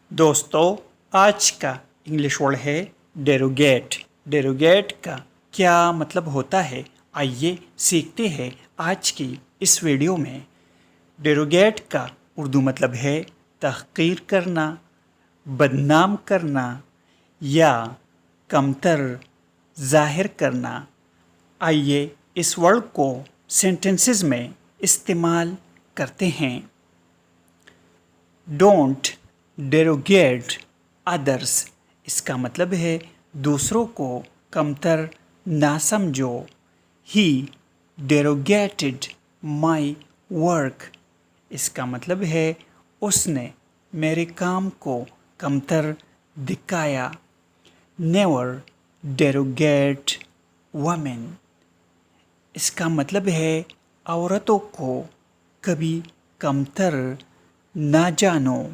دوستو آج کا انگلش ورڈ ہے ڈیروگیٹ۔ ڈیروگیٹ کا کیا مطلب ہوتا ہے، آئیے سیکھتے ہیں آج کی اس ویڈیو میں۔ ڈیروگیٹ کا اردو مطلب ہے تحقیر کرنا، بدنام کرنا یا کمتر ظاہر کرنا۔ آئیے اس ورڈ کو سینٹنسز میں استعمال کرتے ہیں۔ ڈونٹ ڈیروگیٹ ادرس، اس کا مطلب ہے دوسروں کو کمتر نہ سمجھو۔ ہی ڈیروگیٹڈ مائی ورک، اس کا مطلب ہے اس نے میرے کام کو کمتر دکھایا۔ نیور ڈیروگیٹ وومن، اس کا مطلب ہے عورتوں کو کبھی کمتر نہ جانو۔